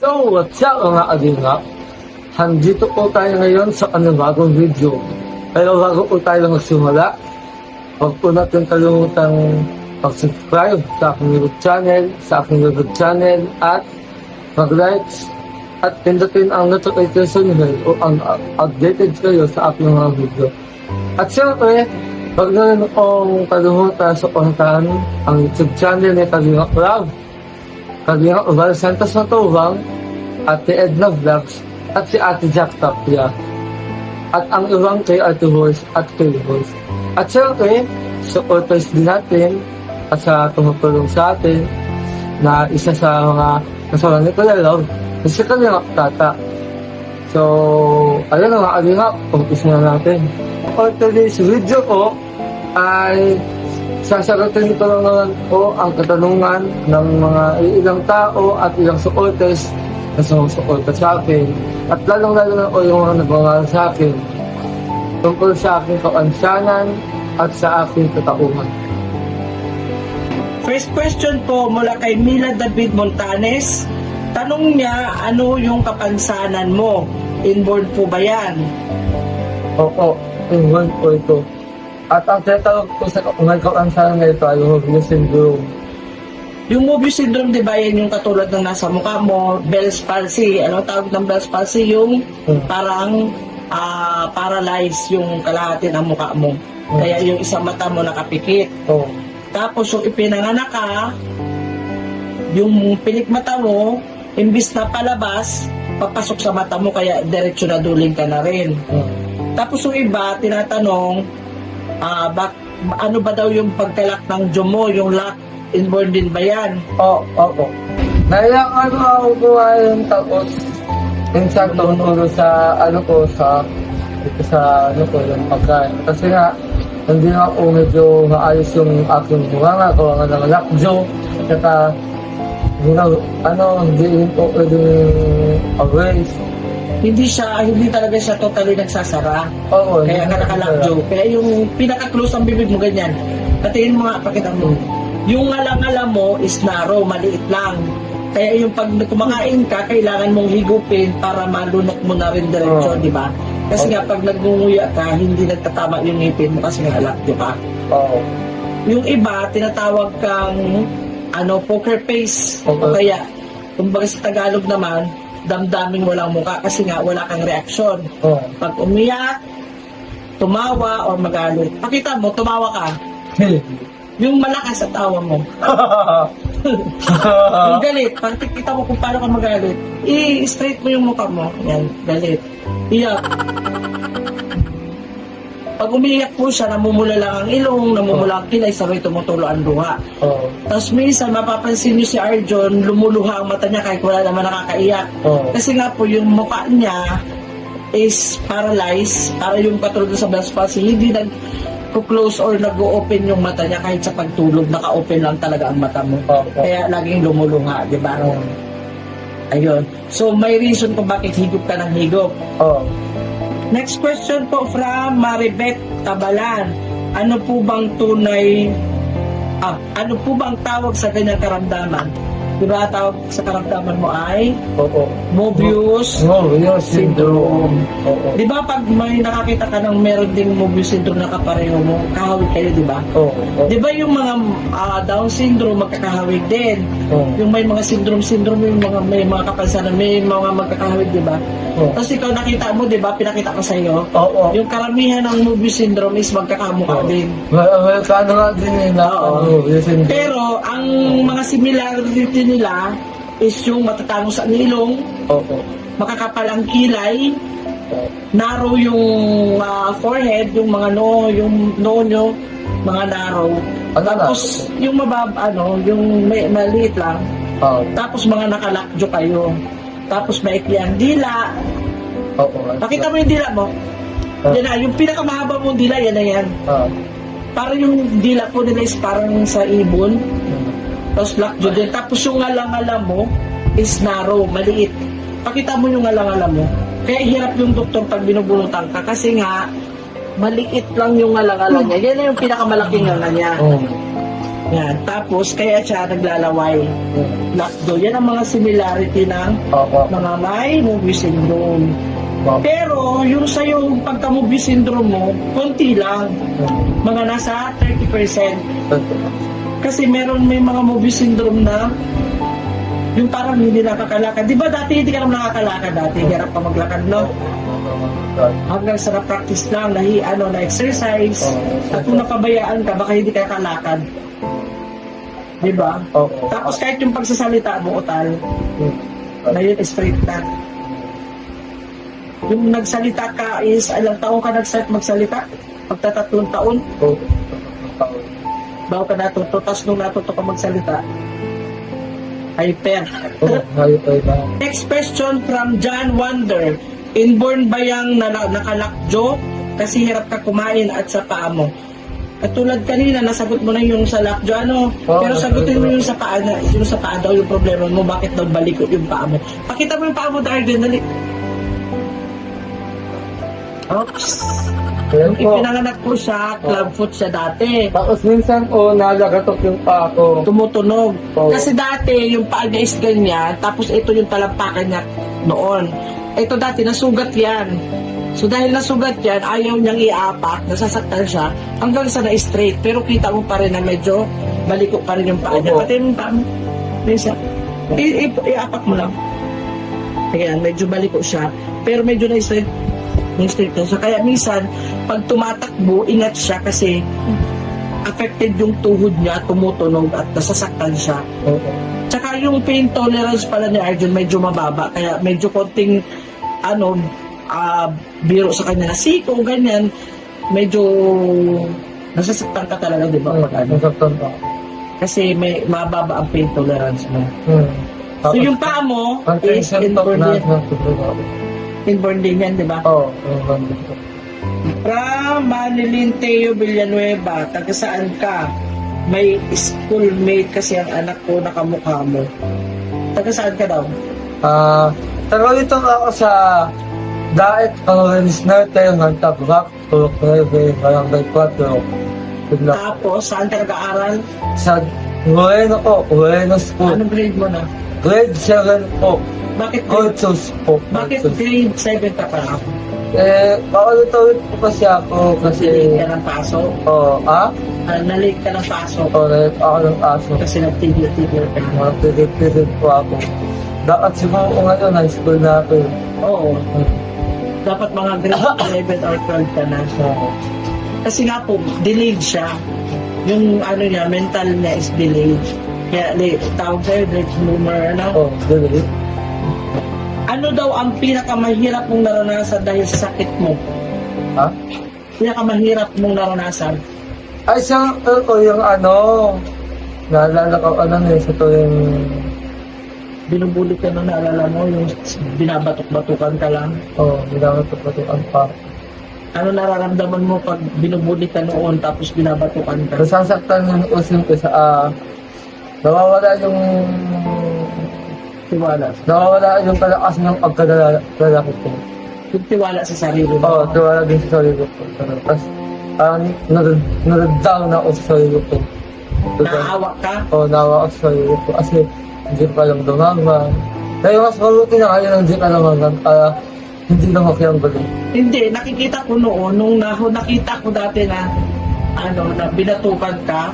So, what's up mga kalingap? Handito po tayo ngayon sa bagong video. Pero bago po tayo magsimula, huwag po natin kalimutang mag-subscribe sa aking YouTube channel, at mag-likes at pindutin ang notification bell o ang updated kayo sa aking mga video. At syempre, huwag na rin pong kalimutan suportahan ang YouTube channel ni Kalingap Rob, Kalingap Val Santos Matubang, Ate Edna Vlogs, at si Ate Jack Tapia, at ang ibang kay Ate Voice at kay Voice. At syempre, supporters din natin at sa tumutulong sa atin na isa sa mga kasama ni Kuya Love, si Kalingap Tata. So, ayun na mga Kalingap, umpis na natin. For today's video ko ay sasagutin ko lang naman po ang katanungan ng mga ilang tao at ilang supporters na sumusuporta sa akin, at lalong-lalo na po yung mga nagmamahal sa akin tungkol sa aking kapansanan at sa aking katauhan. First question po mula kay Mila David Montanes. Tanong niya, ano yung kapansanan mo? Inborn po ba yan? Oo, inborn po ito. At ang tinatawag ko sa kapansanan na ito ay Mobius syndrome. Yung Mobius syndrome, di ba yan yung katulad ng nasa mukha mo, Bell's palsy. Ano tawag ng Bell's palsy? Yung parang paralyzed yung kalahati ng mukha mo. Kaya yung isang mata mo nakapikit. Tapos yung ipinanganak ka, yung pilik mata mo, imbis na palabas, papasok sa mata mo, kaya diretso na duling ka na rin. Tapos yung iba, tinatanong, ano ba daw yung pagkalak ng jaw mo, yung lock, inborn din ba yan? Oo. Nailangan ako kumain, tapos minsan tumutulo sa yung pagkain. Kasi nga, hindi nga ako medyo maayos yung aking bunganga, kawa nga ng lockjaw, at saka hindi rin po pwedeng erase. Hindi talaga siya totally nagsasara. Oo. Kaya ka nakalakjaw. Kaya yung pinaka-close ang bibig mo ganyan. Patingin mo nga, pakita mo. Yung ngalang-ngala mo is narrow, maliit lang. Kaya yung pag kumakain ka, kailangan mong higupin para malunok mo na rin diretso, di ba? Kasi nga, pag nagngunguya ka, hindi nagtatama yung ngipin mo kasi nga lockjaw ka. Oo. Yung iba, tinatawag kang poker face. O kaya, kumbaga sa Tagalog naman, damdaming walang muka kasi nga wala kang reaksyon. Pag umiyak, tumawa, o magalit. Pakita mo, tumawa ka. Yung malakas at tawa mo. Yung galit, kita mo kung paano ka magalit. I-straight mo yung mukha mo. Yan, galit. Iyak. Pag umiiyak po siya, namumula lang ang ilong, namumula ang kilay, sabay tumutulo ang luha. Tapos minsan, mapapansin niyo si Arjon, lumuluha ang mata niya kahit wala naman nakakaiyak. Kasi nga po, yung mukha niya is paralyzed, para yung katulad sa Bell's palsy, hindi nag-close or nag-open yung mata niya kahit sa pagtulog, naka-open lang talaga ang mata mo. Kaya laging lumuluha, di ba? Ayun. So, may reason kung bakit higop ka ng higop. Next question po from Maribeth Tabalan. Ano po bang tawag sa ganyang karamdaman? Diba tawag sa karamdaman mo ay? Mobius syndrome. Di ba pag may nakakita ka ng meron ding Mobius syndrome na kapareho mo, kahawig kayo, di ba? Di ba yung mga Down syndrome magkakahawig din? Yung may mga syndrome, may mga kapansanan, may mga magkakahawig, di ba? Tapos ikaw nakita mo, di ba? Pinakita ko sa iyo. Yung karamihan ng Mobius syndrome is magkakamukha din. Kano nga din yun. Pero ang mga similarity nila is yung matatangos ang ilong, makakapal ang kilay, narrow yung forehead, yung mga yung noo nyo, mga narrow. Tapos yung yung maliit lang. Tapos mga nakalakjo kayo. Tapos maikli ang dila. Pakita mo yung dila mo. Yan na, yung pinakamahaba mong dila, yan na yan. Parang yung dila po nila is parang sa ibon. Tapos lockjaw din. Tapos yung ngala-ngala mo is narrow, maliit. Pakita mo yung ngala-ngala mo. Kaya hirap yung doktor pag binubunutan ka kasi nga maliit lang yung ngala-ngala niya. Yan na yung pinakamalaking ngala niya. Yan. Tapos, kaya siya naglalaway. Lockjaw. Yan ang mga similarity ng Opo. mga may movie syndrome. Opo. Pero, yung sa'yo, pagka-movie syndrome mo, konti lang. Mga nasa 30%. Kasi may mga movie syndrome na yung parang hindi nakakalakad. Di ba dati hindi ka naman nakakalakad dati? Hirap ka maglakad, no? Hanggang sa na-practice lang, na-exercise. At kung napabayaan ka, baka hindi ka kalakad. Di ba? Opo. Tapos kahit yung pagsasalita mo, Otal, ngayon straight na. Yung nagsalita ka is, ilang taon ka nag-start magsalita? Pagtatatlong taon? Bago ka natuto, tapos nung natuto ka magsalita, hyper. Next question from John Wonder. Inborn ba yung nakalakjo? Kasi hirap ka kumain at sa paa mo. At tulad kanina, nasagot mo na yung sa lakjo, pero sagutin mo yung sa paa, yung sa paa daw yung problema mo, bakit daw balikot yung paa mo. Pakita mo yung paa mo, Darden, dali. Oops. Yan po. Ipinanganak po siya, clubfoot siya dati. Tapos minsan nalagatok yung paa ko. Tumutunog. Oo. Kasi dati, yung paa niya is ganyan, tapos ito yung talampakan niya noon. Ito dati, nasugat yan. So dahil nasugat yan, ayaw niyang iapak, nasasaktan siya, hanggang sa na-straight. Pero kita mo pa rin na medyo baliko pa rin yung paa niya. Oo. Pati yung paa mo, minsan, iapak mo lang. Ayan, medyo baliko siya. Pero medyo na-straight. Na-straight na siya. Kaya minsan, pag tumatakbo, ingat siya kasi affected yung tuhod niya, tumutunog at nasasaktan siya. Tsaka yung pain tolerance pala ni Arjun medyo mababa. Kaya medyo konting biro sa kanya na siko, ganyan. Medyo nasasaktan ka talaga, di ba? Nasaktan pa. Kasi may mababa ang pain tolerance mo. So yung paa mo is inborn din. Inborn din yan, di ba? Oo. From Manilin Teo Villanueva, taga saan ka? May schoolmate kasi ang anak ko na kamukha mo. Taga saan ka daw? Tagalito ako sa Daet Colonies Norte, Mantabrak, Tulok 9, Barangay 4. Tapos, saan ka nag-aaral? Sa Moreno School. Anong grade mo na? Grade 7 po. Bakit Cultures po. bakit grade 7 ka pa? Paulit-ulit po kasi ako kasi... Nalate ka ng paso? Nalate ka ng paso? Nalate ako ng aso. Kasi nagtigil-tigil ka. Nagtigil po ako. Dapat siguro ko ngayon, high school na ako. Oo. Dapat mga grade 11 or 12 ka na. Kasi nga po, delayed siya. Yung niya, mental niya is delayed. Kaya tawag sa'yo, late bloomer, Delayed. Ano daw ang pinakamahirap mong naranasan dahil sa sakit mo? Pinakamahirap mong naranasan? Ay, yung naalala ko, sa to yung... Binubuli ka na naalala mo, yung binabatok-batukan ka lang? Binabatok-batukan pa. Ano nararamdaman mo pag binubuli ka noon tapos binabatukan ka? Nasasaktan yung usin ko sa nawawala yung Tiwala. Nawawala yung kalakas ng pagkalalaki ko. Yung tiwala sa sarili mo. Oo, tiwala din sa sarili ko. Tapos, nag-down ako sa sarili ko. Naawa ka? Oo, naawa ako sa sarili ko. Kasi, hindi pa lang dumaman. Kaya mas mabuti na kayo hindi ka dumaman para hindi lumaki ang galing. Hindi, nakikita ko noon, nung nakita ko dati na, na binatukan ka,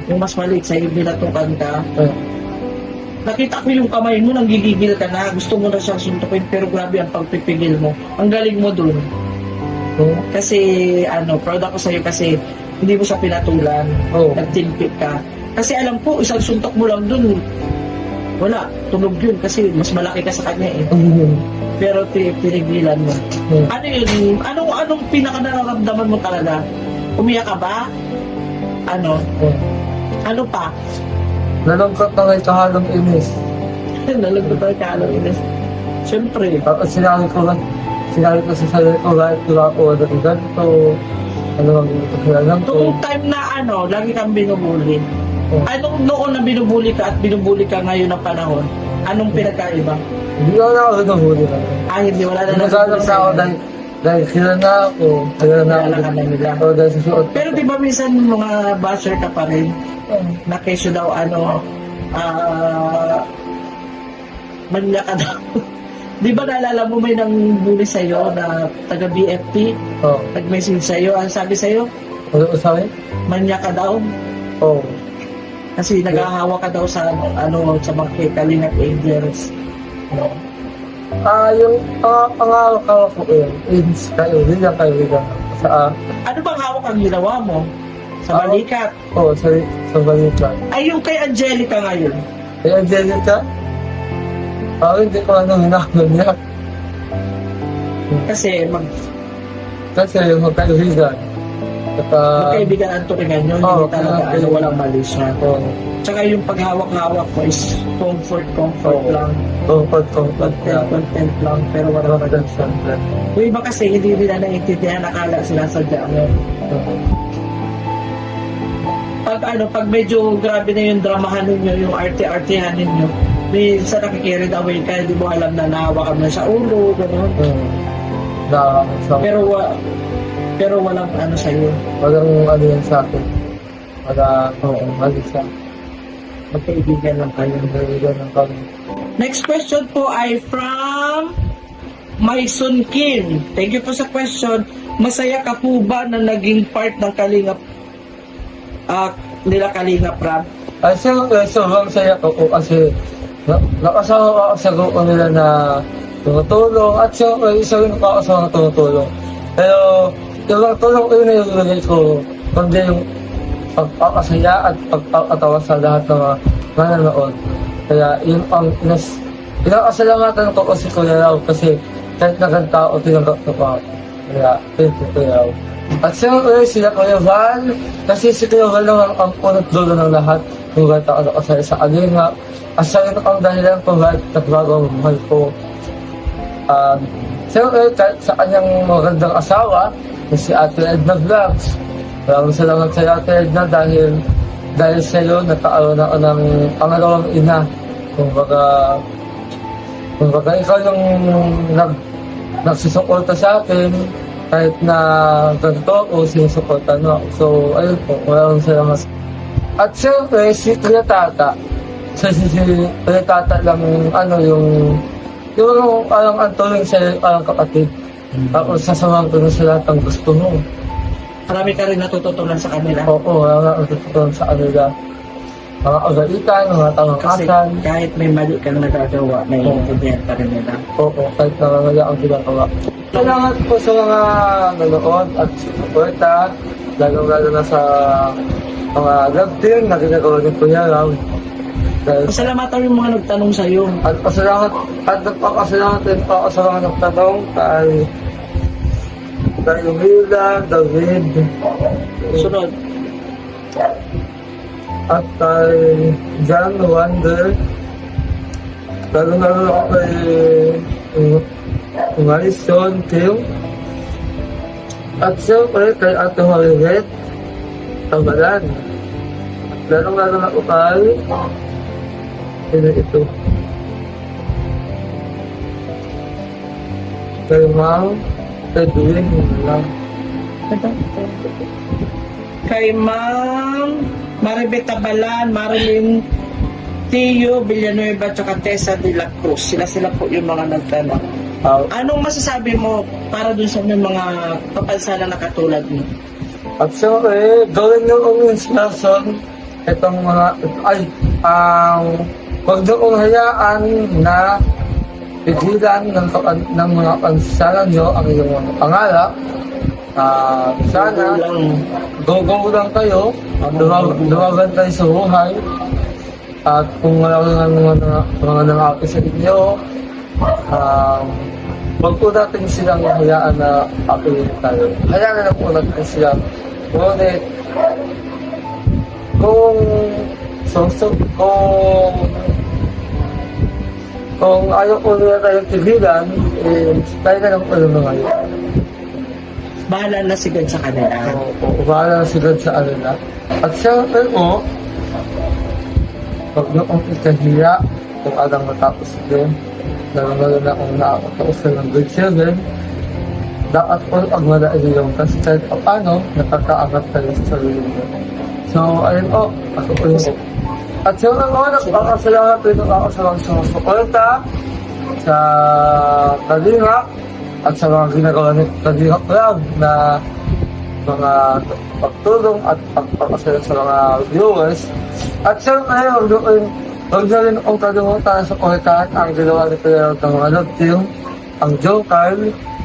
yung mas maliit sa'yo, binatukan ka, nakita ko yung kamay mo, nanggigigil ka na, gusto mo na siyang suntukin, pero grabe ang pagpipigil mo. Ang galing mo dun. Kasi, proud ako sa'yo kasi hindi mo siya pinatulan, nagtimpik ka. Kasi alam ko, isang suntok mo lang dun, wala, tunog yun kasi mas malaki ka sa kanya eh. Pero tinigilan mo. Ano yun? Anong pinaka nararamdaman mo talaga? Umiyak ka ba? Ano pa? Nalungkot na ngayon kahalong inis. Nalungkot na kahalong inis. Siyempre. Tapos sinabi ko sa sarili ko, kahit wala ko ganito, lang ko. Noong time na lagi kang binubuli. Anong noon na binubuli ka at binubuli ka ngayon na panahon? Anong pinagkaiba? Hindi ako na ako binubuli. Hindi, wala na Nagagalang na ako dahil Dahil sila na ako. Kaya na Kilala ka na nila. Oo, dahil sa suot. Pero di ba minsan mga basher ka pa rin? Na kesyo daw manya ka daw. Di ba naalala mo may nang bully sa'yo na taga BFP? Oo. Nag-message sa'yo. Ang sabi sa'yo? Ano ko sa akin? Manya ka daw. Oo. Kasi naghahawa ka daw sa sa mga Kalingap Angels. Yung pangarap ko is kaibigan. Sa, Ano bang hawak ang ginawa mo? Sa balikat. oo, sa balikan. Ay, yung kay Angelica ngayon. Kaya Angelica, hindi ko hinahanap niya. Kasi Kasi yung magkaibigan. magkaibigan ang turingan nyo. Oo, Hindi talaga kaya- walang mali siya. Oo. Tsaka yung paghawak-hawak mo is comfort Oo. lang. Comfort. Content lang. Pero wala Ramadan naman. Sandra. Yung iba kasi hindi nila naiintindihan, akala sila sadya mo. Pag medyo grabe na yung dramahan ninyo, yung arte-artehan ninyo, minsan nakikirid away ka, hindi mo alam na nahawakan mo sa ulo, gano'n. Pero walang sa'yo. Walang ano yan sa akin. Walang mali sa Magkaibigan lang kayo. kaibigan ng kami. Next question po ay from Maison Kim. Thank you po sa question. Masaya ka po ba na naging part ng Kalingap nila Kalingap Rap? Siyempre, sobrang saya ko po kasi nakasama ako sa grupo nila na tumutulong at siyempre, isa rin ako sa mga tumutulong. Pero, yung mga tulong ko yun na yung nilagay ko, kundi yung pagpapasaya at pagpapatawa sa lahat ng mga nanonood. Kaya, yun ang pinakasalamatan ko kasi Kuya Rao kasi kahit na tao, tinanggap ko pa. Kaya, thank you Kuya Rao. At siyempre, sila Kuya Val, kasi si Kuya Val lang ang punot dulo ng lahat kung bakit ako nakasaya sa Kalinga. At siya rin ang dahilan kung bakit nagbago ang buhay ko. Siyempre, kahit sa kanyang magandang asawa, na si Ate Edna Vlogs. Maraming salamat sa Ate Edna dahil sa iyo, nagkaroon ako ng pangalawang ina. Kumbaga ikaw yung nagsusuporta sa akin, kahit na ganito o sinusuporta mo. So, ayun po, maraming salamat. At siyempre, si Kuya Tata. Si Kuya Tata lang, yung parang antulong siya, parang kapatid. Tapos sasamahan ko na sa lahat ng gusto mo. Marami ka rin natututunan sa kanila. Oo, wala nga natutunan sa kanila. Mga agalitan, mga Kasi tamang-asan. kahit may mali kang nagagawa, may intindihan pa rin nila. Oo, kahit namamaya ang ginagawa. Salamat po sa mga nanood at suporta, lalo-lalo na sa mga love team na ginagawa ni Kuya Ram. Pasalamatan yung mga nagtanong sa iyo. At nagpapasalamat din po ako sa mga nagtanong kay Mila, David, Sunod. at kay John Wonder. Lalo-lalo ako kay Marison Kim. At siyempre kay Ate Marilet Tabalan. Lalo-lalo na ako kay ito. Kay Ma'am Edwin lang. Kay Ma'am Maribel Tabalan, Marilyn Tio Villanueva, at Tessa de la Cruz. Sila po yung mga nagtanong. Anong masasabi mo para dun sa mga papansala na katulad mo? At siyempre, gawin nyo ang inspiration itong mga, huwag nyo kong hayaan na pigilan ng mga pansala nyo ang iyong mga pangarap. Sana, go lang kayo, lumaban tayo sa buhay. At kung wala mga nangaki sa inyo, huwag po natin silang hayaan na papilin tayo. Hayaan na po natin sila. Ngunit, kung ayaw po nila tayong tigilan, tayo na lang po naman ngayon. Bahala na si God sa kanila. Bahala na si God sa kanila. At siyempre po, huwag niyo kong ikahiya kung alang matapos din. Lalo na kung nakakatapos ka ng grade 7. dapat po pagmalaan yung kasi kahit paano, nakakaangat kayo sa sarili mo. So, ayun po, ako po yun. At sa mga nagpapasalamat rin ako sa mga sumusuporta sa Kalinga at sa mga ginagawa ni Kalinga Club na mga pagtulong at pagpapasaya sa mga viewers. At siyempre, huwag na rin akong kalimutan sa kulitan ang ginawa ni Kuya ng mga love team, ang Joe Carl,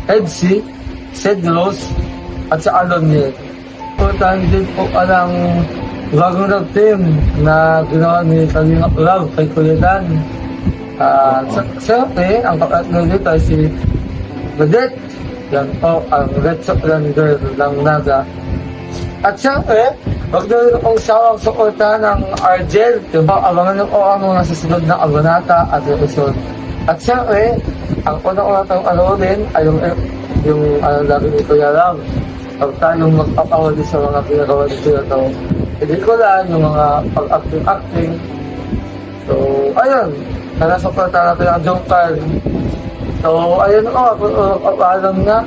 Edsy, Cedros, at sa Aloniel. Kulitan din po palang bagong love team na ginawa ni Kalinga Club kay Kuya Dan. Siyempre, ang kapatid dito ay si Badet. Yan po, ang Red Sockland Girl ng Naga. At siyempre, huwag na rin akong sawang suporta ng Argel. Diba, abangan niyo po ang mga susunod na abonata at episode. At siyempre, ang unang-unang tayong anoodin ay yung lagi ni Kuya Ram. Huwag tayong magpapahuli sa mga ginagawa ni Kuya Ram. Hindi ko lang yung mga pag-acting. So, ayun. Sana suporta natin ang John Carl. So, ayun o, paalam na.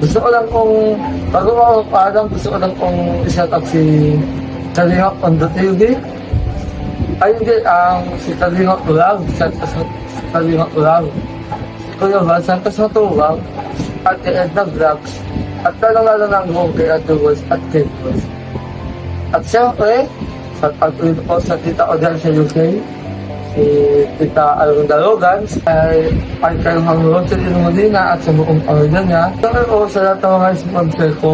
Gusto ko lang kung, bago ako paalam, gusto ko lang kung i-set up si Kalingap on the TV. Ay, hindi, si Kalingap Vlog, si Kalingap Vlog. Si Kuya Val, Santos Matubang, at si Edna Vlogs, at lalong-lalo ng Google at Duwas at Kate. At siyempre, sa pag-ulit po sa tita ko dyan sa UK, si Tita Alonda Logans, ay kayong hangulo sa Lino Molina at sa buong pamilya niya. Siyempre po sa lahat ng mga sponsor ko,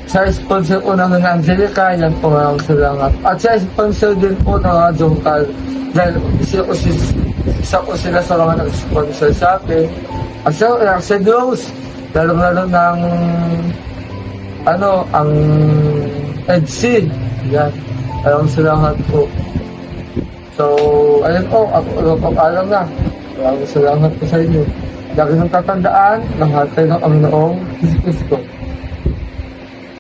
sa sponsor ko ng Angelica, yan po maraming salamat. At sa sponsor din po ng mga Jomcal, dahil isa po sila sa mga nag-sponsor sa akin. At sa Rose, lalo-lalo ng ang Edsy. Yan. Maraming salamat po. So, ayun po, ako papaalam na. Maraming salamat po sa inyo. Lagi nang tatandaan, lahat tayo ng Panginoong Kristo.